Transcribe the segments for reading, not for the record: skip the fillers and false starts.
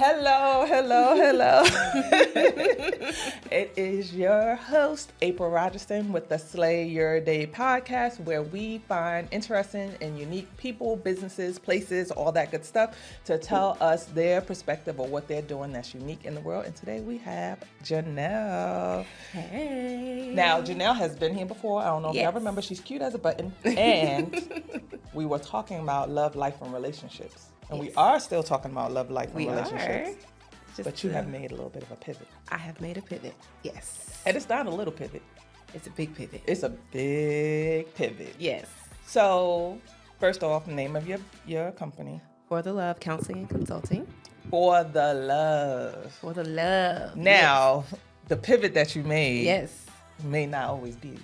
Hello. It is your host, April Rogerson, with the Slay Your Day podcast, where we find interesting and unique people, businesses, places, all that good stuff to tell us their perspective of what they're doing that's unique in the world. And today we have Janelle. Hey. Now, Janelle has been here before. I don't know if y'all remember. She's cute as a button. And we were talking about love, life, and relationships. And we are still talking about love, life, and relationships. But you have made a little bit of a pivot. I have made a pivot, yes. And it's not a little pivot. It's a big pivot. It's a big pivot. Yes. So, first off, name of your company. For the Love Counseling and Consulting. For the Love. For the Love. Now, the pivot that you made may not always be.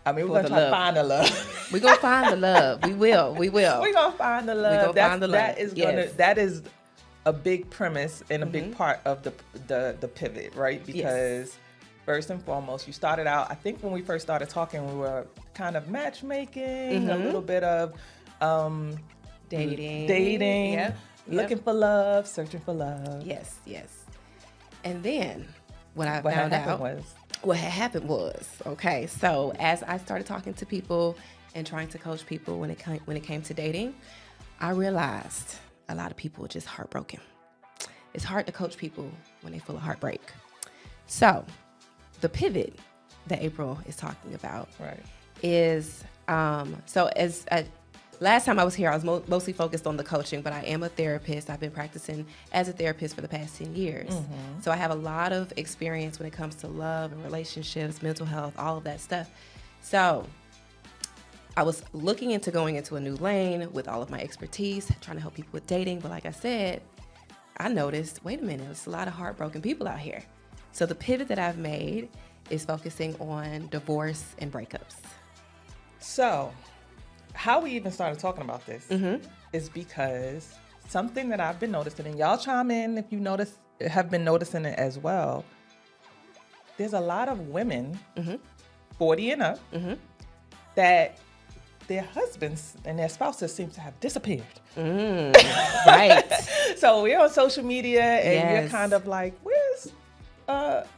I mean, we're going to try to find the love. We're going to find the love. We will. We're going to find the love. We're going to find the love. That is a big premise and a big part of the pivot, right? Because first and foremost, you started out, I think when we first started talking, we were kind of matchmaking, a little bit of dating, looking for love, searching for love. Yes. And then what found out was... What had happened was, okay, so as I started talking to people and trying to coach people when it came to dating, I realized a lot of people are just heartbroken. It's hard to coach people when they feel a heartbreak. So the pivot that April is talking about is, last time I was here, I was mostly focused on the coaching, but I am a therapist. I've been practicing as a therapist for the past 10 years. So I have a lot of experience when it comes to love and relationships, mental health, all of that stuff. So I was looking into going into a new lane with all of my expertise, trying to help people with dating. But like I said, I noticed, wait a minute, there's a lot of heartbroken people out here. So the pivot that I've made is focusing on divorce and breakups. So how we even started talking about this is because something that I've been noticing, and y'all chime in if you have been noticing it as well. There's a lot of women, 40 and up, that their husbands and their spouses seem to have disappeared. Right. So we're on social media and you're kind of like, where's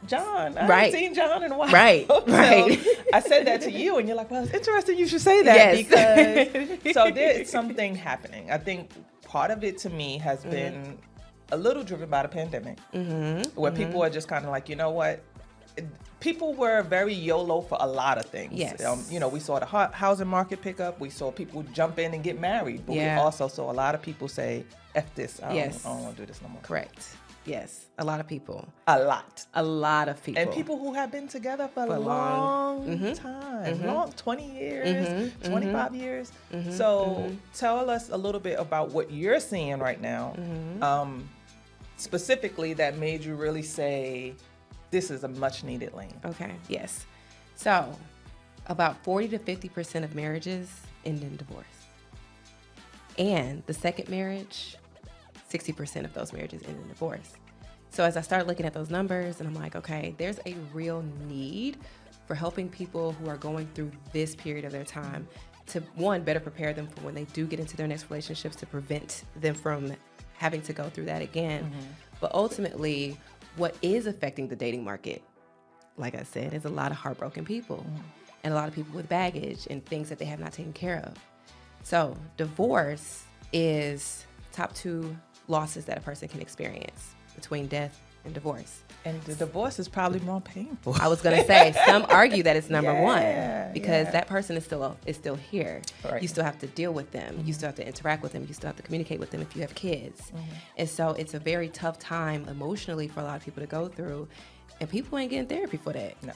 John? I haven't seen John in a while. Right. So I said that to you and you're like, well, it's interesting you should say that because so there's something happening. I think part of it to me has been a little driven by the pandemic where people are just kind of like, you know what? People were very YOLO for a lot of things. Yes. We saw the housing market pick up. We saw people jump in and get married. But we also saw a lot of people say, F this. I don't want to do this no more. Correct. Yes. A lot of people. A lot of people. And people who have been together for a long time. Long, 20 years, 25 years. So tell us a little bit about what you're seeing right now, specifically that made you really say, this is a much needed lane. Okay, yes. So about 40 to 50% of marriages end in divorce. And the second marriage, 60% of those marriages end in divorce. So as I started looking at those numbers, and I'm like, okay, there's a real need for helping people who are going through this period of their time to, one, better prepare them for when they do get into their next relationships, to prevent them from having to go through that again. But ultimately, what is affecting the dating market, like I said, is a lot of heartbroken people and a lot of people with baggage and things that they have not taken care of. So divorce is top 2 losses that a person can experience between death and divorce. And the divorce is probably more painful. I was going to say, some argue that it's number one because that person is still here. Right. You still have to deal with them. You still have to interact with them. You still have to communicate with them if you have kids. And so it's a very tough time emotionally for a lot of people to go through. And people ain't getting therapy for that. No.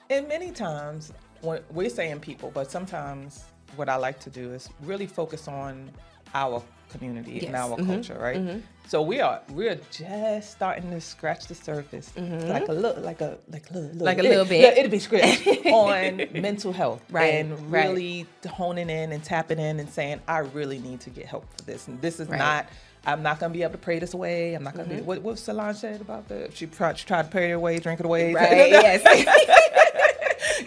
And many times, when we're saying people, but sometimes what I like to do is really focus on our community and our culture, right? So we're just starting to scratch the surface, like a little bit. It'll be scratched on mental health, and really honing in and tapping in and saying, I really need to get help for this, and this is not. I'm not gonna be able to pray this away. I'm not gonna be. What Solange said about she tried to pray it away, drink it away. Right. Yes.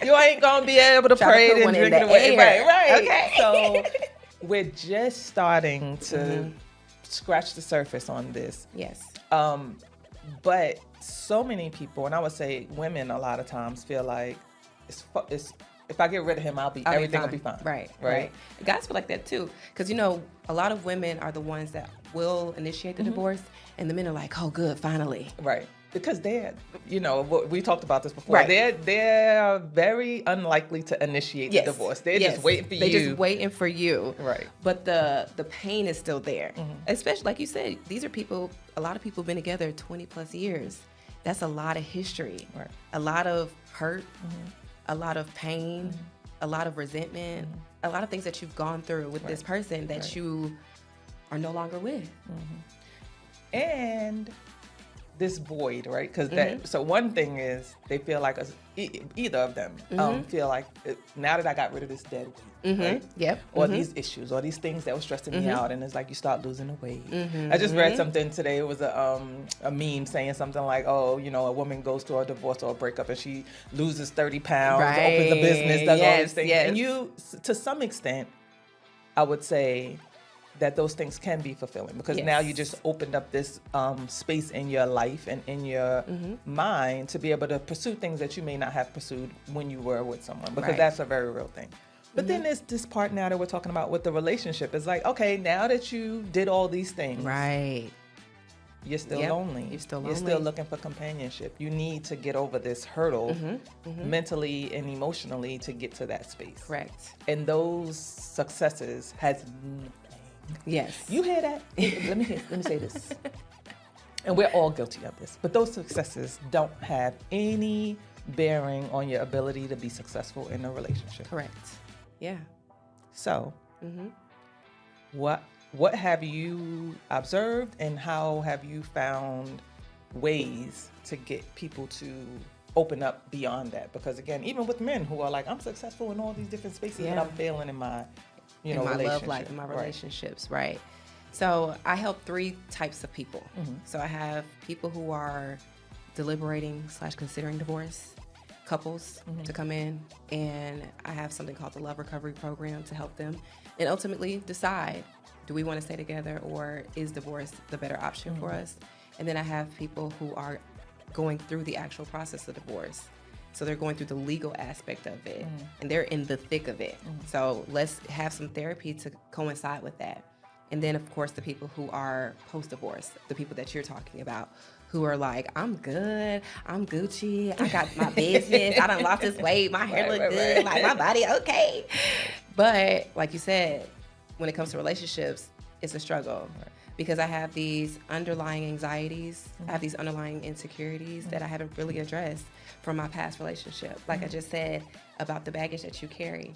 You ain't gonna be able to pray it and drink it away. Right. Okay. So we're just starting to scratch the surface on this. Yes. But so many people, and I would say women a lot of times feel like it's if I get rid of him, everything will be fine. Right. Guys feel like that too, because a lot of women are the ones that will initiate the divorce, and the men are like, "Oh, good, finally." Right. Because they're, we talked about this before. Right. They're very unlikely to initiate the divorce. They're just waiting for you. They're just waiting for you. Right. But the pain is still there. Especially, like you said, these are people, a lot of people have been together 20 plus years. That's a lot of history. Right. A lot of hurt, a lot of pain, a lot of resentment, a lot of things that you've gone through with this person that you are no longer with. And this void, right? Because so one thing is they feel like either of them feel like now that I got rid of this dead weight, right? Yep. Or these issues, or these things that were stressing me out, and it's like you start losing the weight. I just read something today. It was a meme saying something like, "Oh, a woman goes through a divorce or a breakup, and she loses 30 pounds, opens a business, does all these things." And you, to some extent, I would say that those things can be fulfilling, because now you just opened up this space in your life and in your mind to be able to pursue things that you may not have pursued when you were with someone, because that's a very real thing. But then there's this part now that we're talking about with the relationship. It's like, okay, now that you did all these things, you're still lonely. You're still looking for companionship. You need to get over this hurdle mentally and emotionally to get to that space. Correct. And those successes has Yes. You hear that? Let me say this. And we're all guilty of this. But those successes don't have any bearing on your ability to be successful in a relationship. Correct. Yeah. So, what have you observed, and how have you found ways to get people to open up beyond that? Because again, even with men who are like, I'm successful in all these different spaces, but I'm failing in my in my love life, in my relationships, right? So I help 3 types of people. So I have people who are deliberating / considering divorce, couples to come in, and I have something called the Love Recovery Program to help them and ultimately decide, do we want to stay together, or is divorce the better option for us? And then I have people who are going through the actual process of divorce. So they're going through the legal aspect of it, and they're in the thick of it. So let's have some therapy to coincide with that. And then, of course, the people who are post-divorce, the people that you're talking about, who are like, I'm good, I'm Gucci, I got my business, I done lost this weight, my hair look good, like my body okay. But like you said, when it comes to relationships, it's a struggle. Because I have these underlying anxieties, I have these underlying insecurities that I haven't really addressed from my past relationship. Like I just said about the baggage that you carry.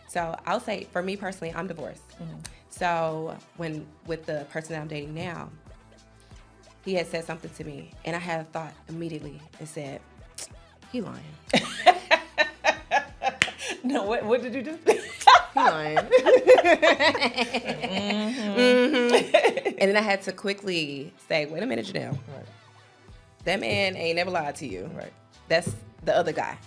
So I'll say, for me personally, I'm divorced. So with the person that I'm dating now, he had said something to me, and I had a thought immediately and said, he lying. No, what did you do? He lying. And then I had to quickly say, wait a minute, Janelle. Right. That man ain't never lied to you. Right. That's the other guy.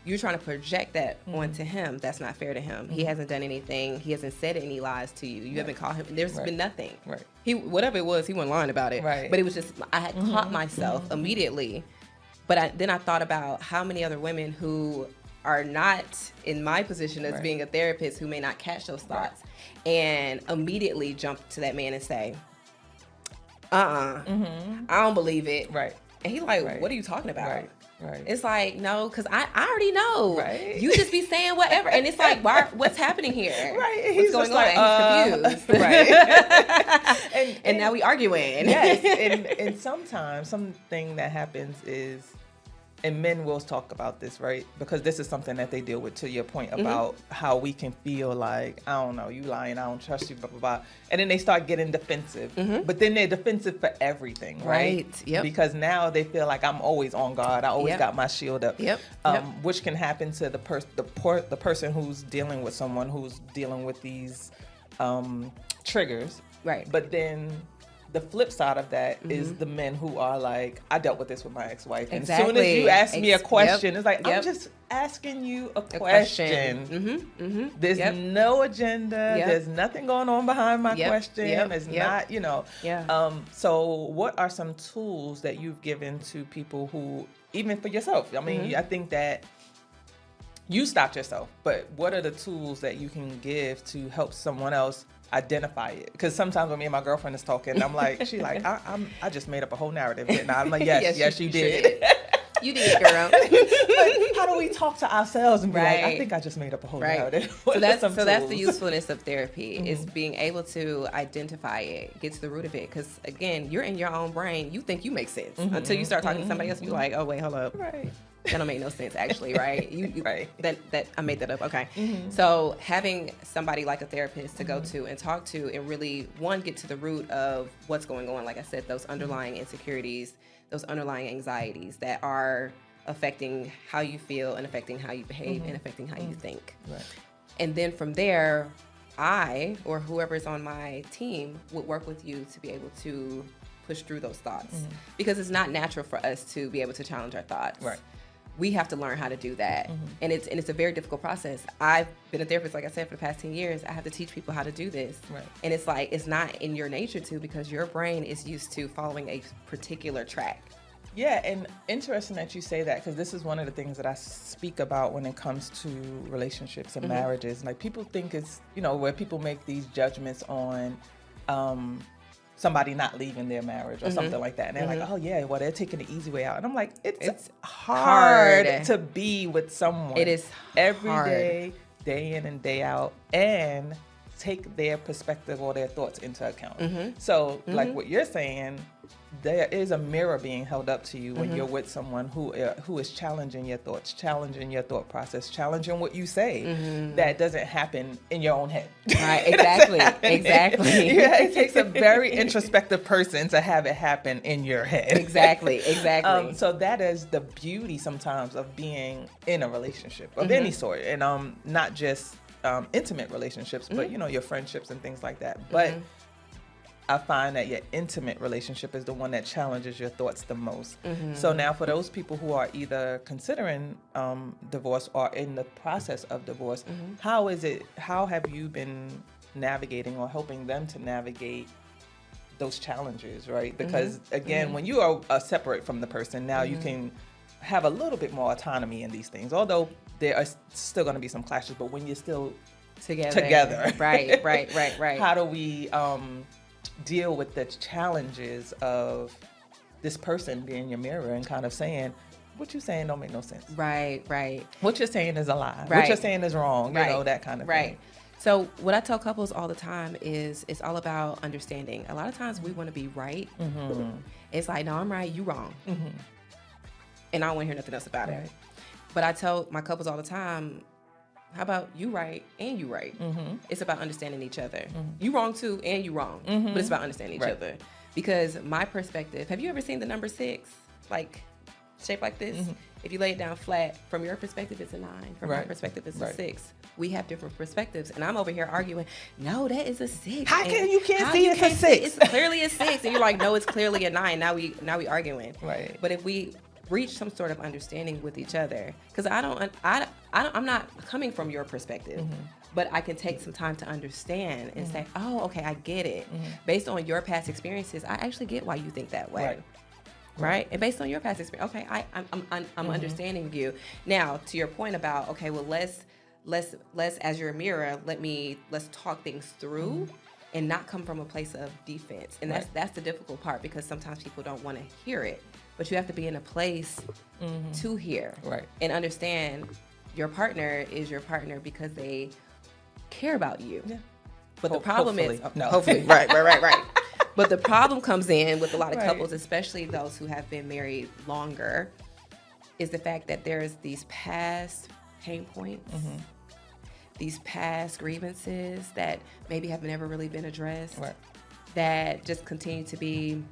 You're trying to project that onto him. That's not fair to him. He hasn't done anything. He hasn't said any lies to you. You haven't called him. There's been nothing. Right. Whatever it was, he wasn't lying about it. Right. But it was just, I had caught myself immediately. But then I thought about how many other women who are not in my position as being a therapist who may not catch those thoughts and immediately jump to that man and say, I don't believe it. Right. And he's like, what are you talking about? Right. Right. It's like, no, because I already know. Right. You just be saying whatever. And it's like, what's happening here? Right. What's going on? He's confused. Right. and now we arguing. Yes. And sometimes something that happens is, and men will talk about this, right? Because this is something that they deal with, to your point about how we can feel like, I don't know, you lying, I don't trust you, blah, blah, blah. And then they start getting defensive. But then they're defensive for everything, right? Yep. Because now they feel like I'm always on guard. I always got my shield up. Which can happen to the person who's dealing with someone who's dealing with these triggers. Right. But then the flip side of that is the men who are like, I dealt with this with my ex-wife. And Exactly. as soon as you ask me a question, it's like, Yep. I'm just asking you a question. There's no agenda. There's nothing going on behind my question. It's not, you know. So what are some tools that you've given to people who, even for yourself? I mean, I think that you stopped yourself, but what are the tools that you can give to help someone else identify it? Because sometimes when me and my girlfriend is talking, I'm like, she's like, I just made up a whole narrative, didn't I? I'm like, yes, you did. You did, girl. But how do we talk to ourselves and be like, I think I just made up a whole narrative? So that's the usefulness of therapy is being able to identify it, get to the root of it. Because again, you're in your own brain. You think you make sense until you start talking to somebody else. And you're like, oh wait, hold up. Right. That don't make no sense, actually, right? That I made that up. Okay. So having somebody like a therapist to go to and talk to and really, one, get to the root of what's going on. Like I said, those underlying insecurities, those underlying anxieties that are affecting how you feel and affecting how you behave and affecting how you think. Right. And then from there, I or whoever's on my team would work with you to be able to push through those thoughts because it's not natural for us to be able to challenge our thoughts. Right. We have to learn how to do that. And it's a very difficult process. I've been a therapist, like I said, for the past 10 years. I have to teach people how to do this. Right. And it's like, it's not in your nature to, because your brain is used to following a particular track. Yeah, and interesting that you say that, because this is one of the things that I speak about when it comes to relationships and marriages. Like, people think it's, you know, where people make these judgments on somebody not leaving their marriage or something like that. And they're like, oh yeah, well, they're taking the easy way out. And I'm like, it's hard to be with someone. It is every hard. day in and day out, and take their perspective or their thoughts into account. So like what you're saying, there is a mirror being held up to you when you're with someone who is challenging your thoughts, challenging your thought process, challenging what you say. That doesn't happen in your own head. Right, exactly. Exactly. Yeah, it takes a very introspective person to have it happen in your head. Exactly. So that is the beauty sometimes of being in a relationship of any sort, and not just intimate relationships, but you know, your friendships and things like that. But I find that your intimate relationship is the one that challenges your thoughts the most. So now for those people who are either considering divorce or in the process of divorce, how have you been navigating or helping them to navigate those challenges, right? Because again, when you are separate from the person, now you can have a little bit more autonomy in these things, although there are still going to be some clashes, but when you're still together. Right. How do we deal with the challenges of this person being your mirror and kind of saying, what you're saying don't make no sense. Right. What you're saying is a lie. Right. What you're saying is wrong. You know, that kind of thing. Right. So what I tell couples all the time is it's all about understanding. A lot of times we want to be right. It's like, no, I'm right, you wrong. And I don't want to hear nothing else about it. But I tell my couples all the time, how about you right and you right? It's about understanding each other. You wrong too and you wrong. But it's about understanding each other. Because my perspective, have you ever seen the number 6? Like, shaped like this? If you lay it down flat, from your perspective, it's a 9. From my perspective, it's a 6. We have different perspectives. And I'm over here arguing, no, that is a 6. How can you can't see it's a 6? It's clearly a 6. And you're like, no, it's clearly a 9. Now we arguing. Right. But if we reach some sort of understanding with each other, because I'm not coming from your perspective, but I can take some time to understand and say, oh, okay, I get it. Based on your past experiences, I actually get why you think that way. Right? And based on your past experience, okay, I'm understanding you. Now, to your point about, okay, well, let's as your mirror, let's talk things through and not come from a place of defense. And that's the difficult part, because sometimes people don't want to hear it. But you have to be in a place to hear and understand your partner is your partner because they care about you. Yeah. But the problem is, hopefully, right. But the problem comes in with a lot of couples, especially those who have been married longer, is the fact that there's these past pain points, these past grievances that maybe have never really been addressed, that just continue to be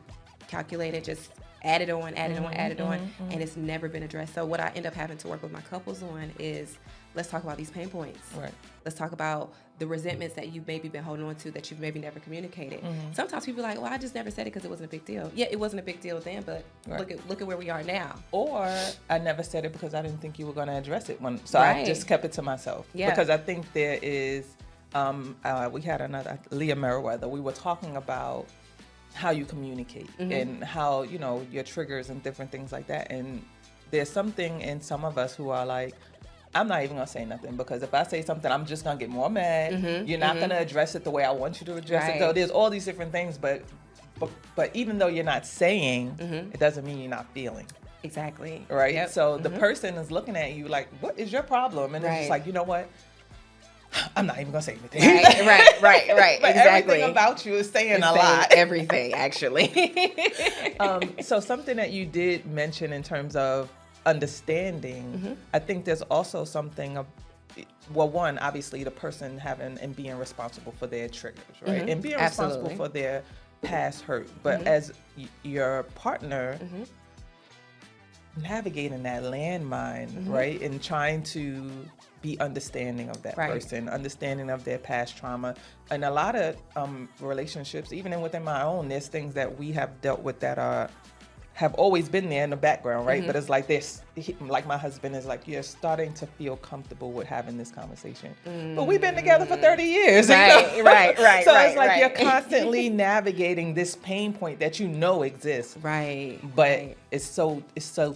calculated, just added on, and it's never been addressed. So what I end up having to work with my couples on is let's talk about these pain points. Right. Let's talk about the resentments that you've maybe been holding on to that you've maybe never communicated. Sometimes people are like, well, I just never said it because it wasn't a big deal. Yeah, it wasn't a big deal then, but look at where we are now. Or I never said it because I didn't think you were going to address it. So I just kept it to myself. Yeah. Because I think there is, we had another, Leah Meriwether, we were talking about how you communicate and how, you know, your triggers and different things like that. And there's something in some of us who are like, I'm not even going to say nothing because if I say something, I'm just going to get more mad. You're not going to address it the way I want you to address it. So there's all these different things, but even though you're not saying, it doesn't mean you're not feeling. Exactly. Right? Yep. So the person is looking at you like, what is your problem? And it's just like, you know what? I'm not even going to say anything. Right. But exactly. Everything about you is saying a lot. Everything, actually. So something that you did mention in terms of understanding, I think there's also something of, well, one, obviously the person having and being responsible for their triggers, right? And being responsible for their past hurt. But as your partner, navigating that landmine, right? And trying to be understanding of that person, understanding of their past trauma. And a lot of relationships, even within my own, there's things that we have dealt with that have always been there in the background, right? But it's like this, like my husband is like, you're starting to feel comfortable with having this conversation. But we've been together for 30 years. Right. So it's like you're constantly navigating this pain point that you know exists. Right. But it's so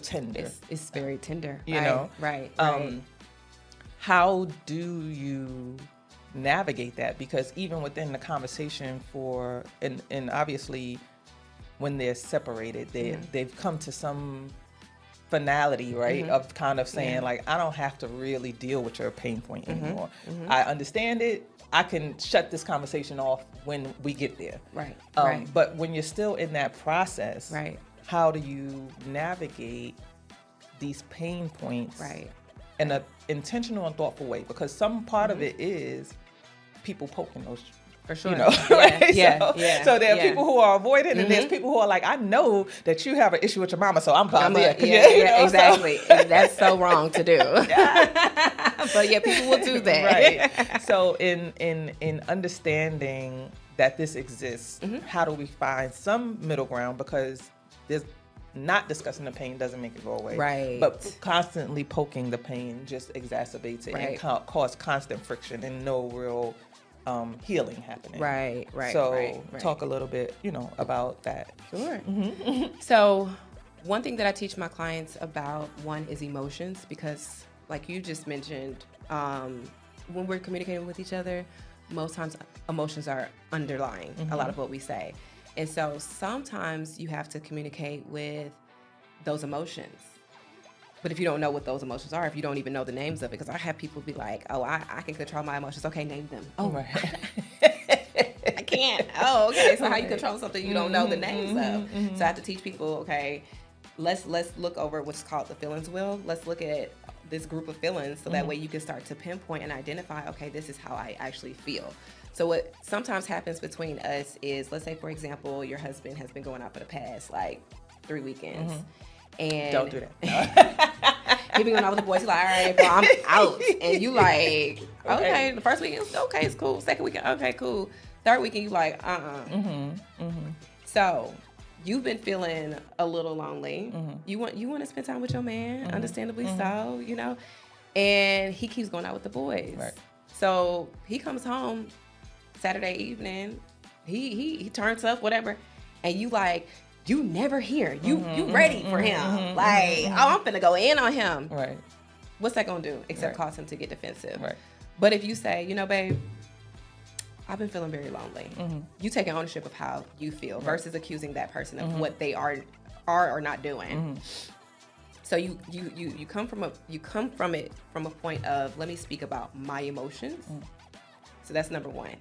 tender. It's very tender. You know? Right. How do you navigate that? Because even within the conversation and obviously when they're separated, they've come to some finality, right? Of kind of saying like, I don't have to really deal with your pain point anymore. I understand it. I can shut this conversation off when we get there. Right. But when you're still in that process, how do you navigate these pain points in an intentional and thoughtful way? Because some part of it is people poking those. For sure. You know, So there are people who are avoiding, and there's people who are like, I know that you have an issue with your mama, so I'm probably exactly. And that's so wrong to do. But yeah, people will do that. Right. So in understanding that this exists, how do we find some middle ground? Because there's not discussing the pain doesn't make it go away. Right. But constantly poking the pain just exacerbates it and cause constant friction and no real healing happening. Right. So talk a little bit, about that. Sure. So one thing that I teach my clients about, one is emotions, because like you just mentioned, when we're communicating with each other, most times emotions are underlying a lot of what we say. And so sometimes you have to communicate with those emotions. But if you don't know what those emotions are, if you don't even know the names of it, because I have people be like, oh, I can control my emotions. Okay, name them. Oh, I can't. Oh, okay. So how you control something you don't know the names of? So I have to teach people, okay, let's look over what's called the feelings wheel. Let's look at this group of feelings so that way you can start to pinpoint and identify, okay, this is how I actually feel. So what sometimes happens between us is, let's say, for example, your husband has been going out for the past, 3 weekends. And don't do that. He been going out with the boys. He's like, all right, bro, I'm out. And you like, okay, the first weekend, okay, it's cool. Second weekend, okay, cool. Third weekend, you like, So you've been feeling a little lonely. You want to spend time with your man, understandably so, and he keeps going out with the boys. Right. So he comes home Saturday evening, he turns up, whatever, and you like, you never hear. You ready for him. Oh, I'm finna go in on him. Right. What's that gonna do except cause him to get defensive? Right. But if you say, babe, I've been feeling very lonely. You taking ownership of how you feel versus accusing that person of what they are or not doing. So you come from it from a point of, let me speak about my emotions. So that's number one.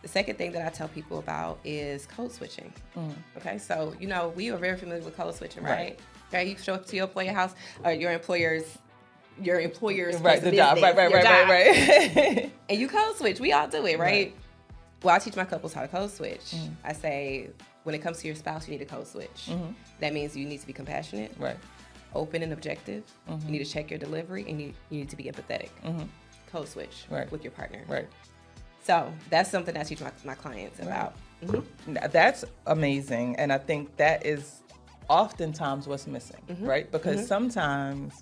The second thing that I tell people about is code switching. Okay, so we are very familiar with code switching, right? Okay, you show up to your employer house or your employer's right, the job, right. And you code switch. We all do it, right? Well, I teach my couples how to code switch. I say, when it comes to your spouse, you need to code switch. That means you need to be compassionate. Right. open and objective. You need to check your delivery, and you need to be empathetic. Code switch with your partner. Right. So that's something I teach my clients about. That's amazing. And I think that is oftentimes what's missing, right? Because sometimes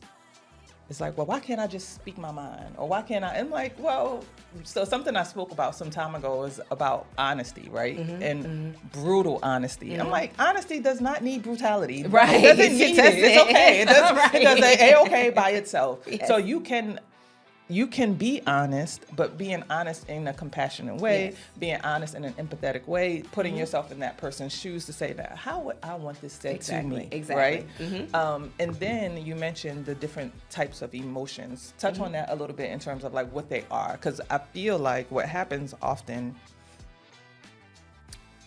it's like, well, why can't I just speak my mind? Or why can't I? And I'm like, well, so something I spoke about some time ago is about honesty, right? And brutal honesty. I'm like, honesty does not need brutality. Right. It doesn't need it. It's okay. It does A-okay by itself. Yes. So you can be honest, but being honest in a compassionate way, being honest in an empathetic way, putting yourself in that person's shoes to say that, how would I want this said to me, right? And then you mentioned the different types of emotions. Touch on that a little bit in terms of like what they are, because I feel like what happens often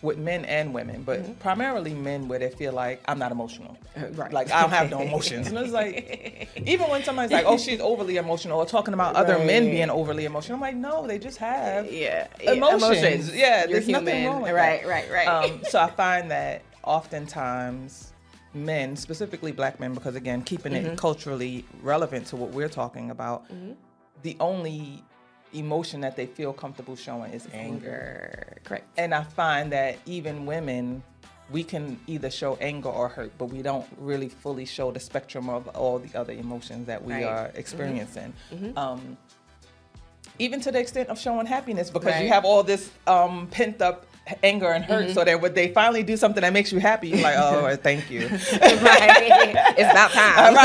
with men and women, but primarily men, where they feel like, I'm not emotional. Right. Like, I don't have no emotions. And it's like, even when somebody's like, oh, she's overly emotional, or talking about other men being overly emotional, I'm like, no, they just have emotions. Yeah, there's nothing wrong with that. Right. So I find that oftentimes men, specifically black men, because again, keeping it culturally relevant to what we're talking about, the only emotion that they feel comfortable showing is anger. Correct. And I find that even women, we can either show anger or hurt, but we don't really fully show the spectrum of all the other emotions that we are experiencing. Even to the extent of showing happiness, because you have all this pent up anger and hurt, so that when they finally do something that makes you happy, you're like, oh, thank you. It's about time.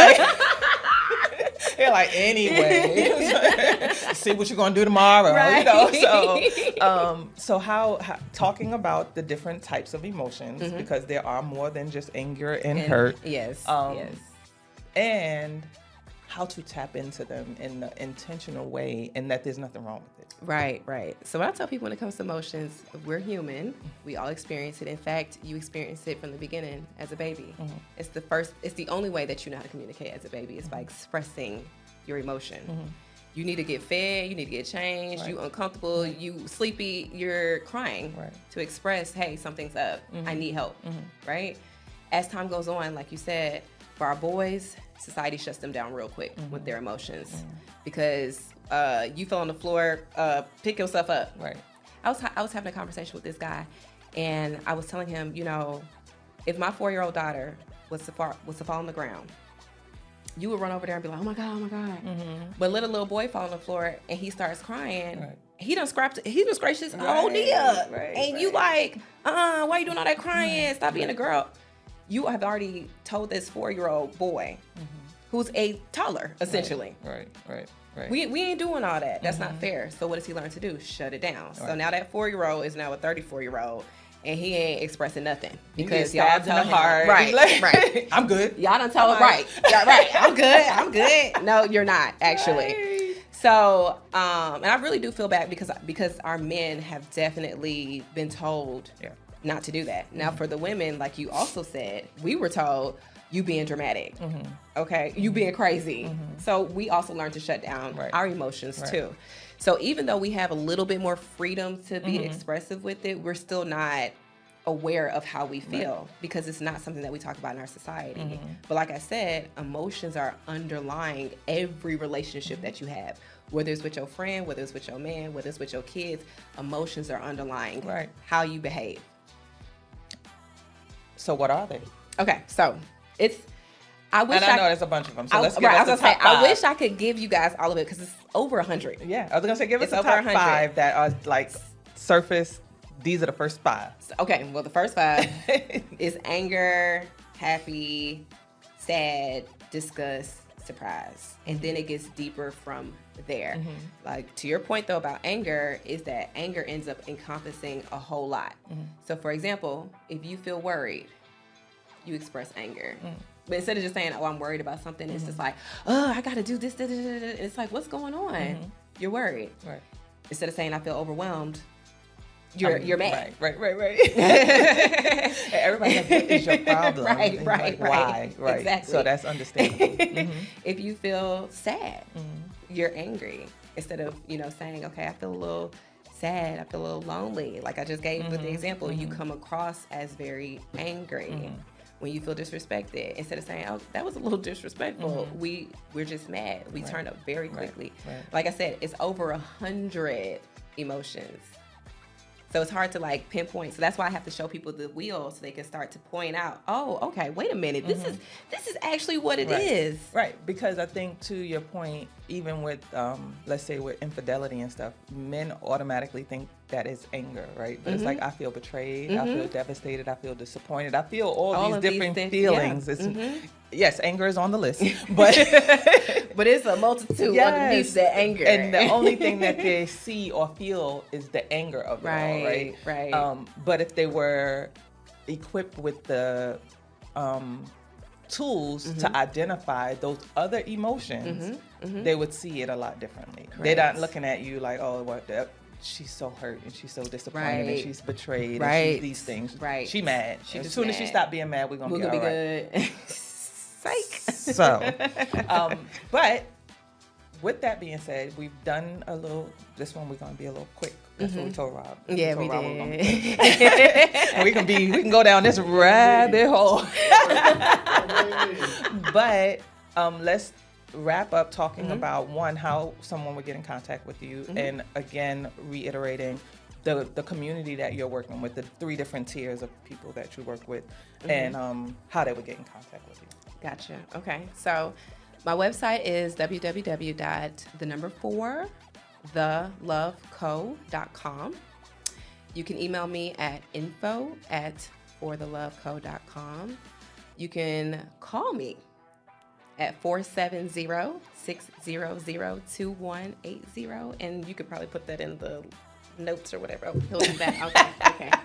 They're like, anyway, see what you're gonna do tomorrow, you know. So how talking about the different types of emotions, because there are more than just anger and hurt. Yes. And how to tap into them in the intentional way, and that there's nothing wrong with it. Right. So what I tell people when it comes to emotions, we're human. We all experience it. In fact, you experience it from the beginning as a baby. It's the only way that you know how to communicate as a baby is by expressing your emotion. You need to get fed, you need to get changed, you uncomfortable, you sleepy, you're crying to express, hey, something's up, I need help, right? As time goes on, like you said, for our boys, society shuts them down real quick with their emotions because you fell on the floor, pick yourself up. Right. I was having a conversation with this guy, and I was telling him, you know, if my 4-year-old daughter was to fall on the ground, you would run over there and be like, oh my God. But let a little boy fall on the floor and he starts crying. He done scratched his whole knee up. And you like, why you doing all that crying? Stop being a girl. You have already told this 4-year-old boy, who's a toddler, essentially. Right. We ain't doing all that. That's not fair. So what does he learn to do? Shut it down. So now that 4-year-old is now a 34-year-old, and he ain't expressing nothing because y'all tell him, right. I'm good. Y'all done told him, right. I'm good. No, you're not actually. So, and I really do feel bad because our men have definitely been told not to do that. Now, for the women, like you also said, we were told, you being dramatic, okay? You being crazy. So we also learn to shut down our emotions too. So even though we have a little bit more freedom to be expressive with it, we're still not aware of how we feel because it's not something that we talk about in our society. But like I said, emotions are underlying every relationship that you have. Whether it's with your friend, whether it's with your man, whether it's with your kids, emotions are underlying how you behave. So what are they? Okay, so I know there's a bunch of them. So let's give us the top 5. I wish I could give you guys all of it because it's over 100. Yeah, I was gonna say give us the top 5 that are like surface. These are the first 5. Okay, well the first 5 is anger, happy, sad, disgust, surprise, and then it gets deeper from there. Like to your point though about anger is that anger ends up encompassing a whole lot. So for example, if you feel worried, you express anger. But instead of just saying, oh, I'm worried about something, it's just like, oh, I gotta do this. And it's like, what's going on? You're worried. Right. Instead of saying, I feel overwhelmed, you're mad. Right. Everybody like, what is your problem? Right. Why? Right. Exactly. So that's understandable. If you feel sad, you're angry. Instead of, saying, okay, I feel a little sad, I feel a little lonely. Like I just gave with the example, you come across as very angry. when you feel disrespected, instead of saying, oh, that was a little disrespectful, we're just mad. We turn up very quickly. Right. Like I said, it's over 100 emotions. So it's hard to like pinpoint. So that's why I have to show people the wheel so they can start to point out, oh, okay, wait a minute. This is actually what it is. Right. Because I think, to your point, even with, let's say with infidelity and stuff, men automatically think that is anger, right? But it's like, I feel betrayed, I feel devastated, I feel disappointed, I feel all these different feelings. Yeah. Yes, anger is on the list, but but it's a multitude underneath the anger. And the only thing that they see or feel is the anger of it all, right? Right. But if they were equipped with the tools to identify those other emotions, they would see it a lot differently. Correct. They're not looking at you like, oh, what the... She's so hurt and she's so disappointed and she's betrayed and she's these things. Right. She mad. As soon as she stop being mad, we're gonna be all right. Good. Psych. So, but with that being said, we've done a little. This one we're gonna be a little quick. That's what we told Rob. Yeah, we Rob did. And we can go down this rabbit hole. But let's wrap up talking about, one, how someone would get in contact with you, and again reiterating the community that you're working with, the 3 different tiers of people that you work with, and how they would get in contact with you. Gotcha. Okay, so my website is www.4theloveco.com. You can email me at info@fortheloveco.com. You can call me at 470-600-2180, and you could probably put that in the notes or whatever. Oh, he'll do that.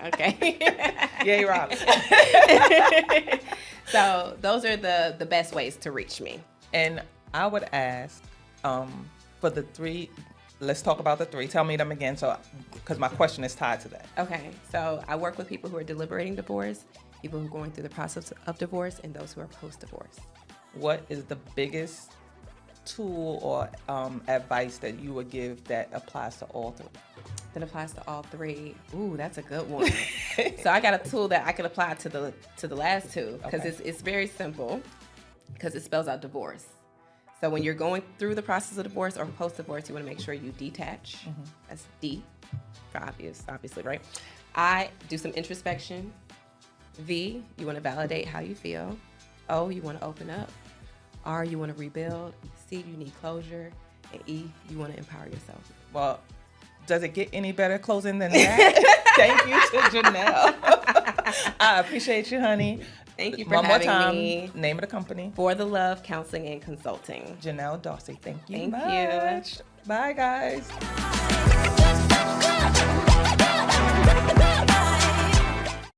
Okay. Yay, Rob. So those are the best ways to reach me. And I would ask, for the 3, let's talk about the 3. Tell me them again, because my question is tied to that. Okay, so I work with people who are deliberating divorce, people who are going through the process of divorce, and those who are post-divorce. What is the biggest tool or advice that you would give that applies to all 3? That applies to all 3. Ooh, that's a good one. So I got a tool that I can apply to the last 2, because it's very simple, because it spells out divorce. So when you're going through the process of divorce or post-divorce, you want to make sure you detach. That's D for obviously, right? I, do some introspection. V, you want to validate how you feel. O, you want to open up. R, you want to rebuild. C, you need closure. And E, you want to empower yourself. Well, does it get any better closing than that? Thank you to Janelle. I appreciate you, honey. Thank you for having me. One more time, name of the company. For the Love Counseling and Consulting. Janelle Dorsey. Thank you Thank much. you. Bye, guys.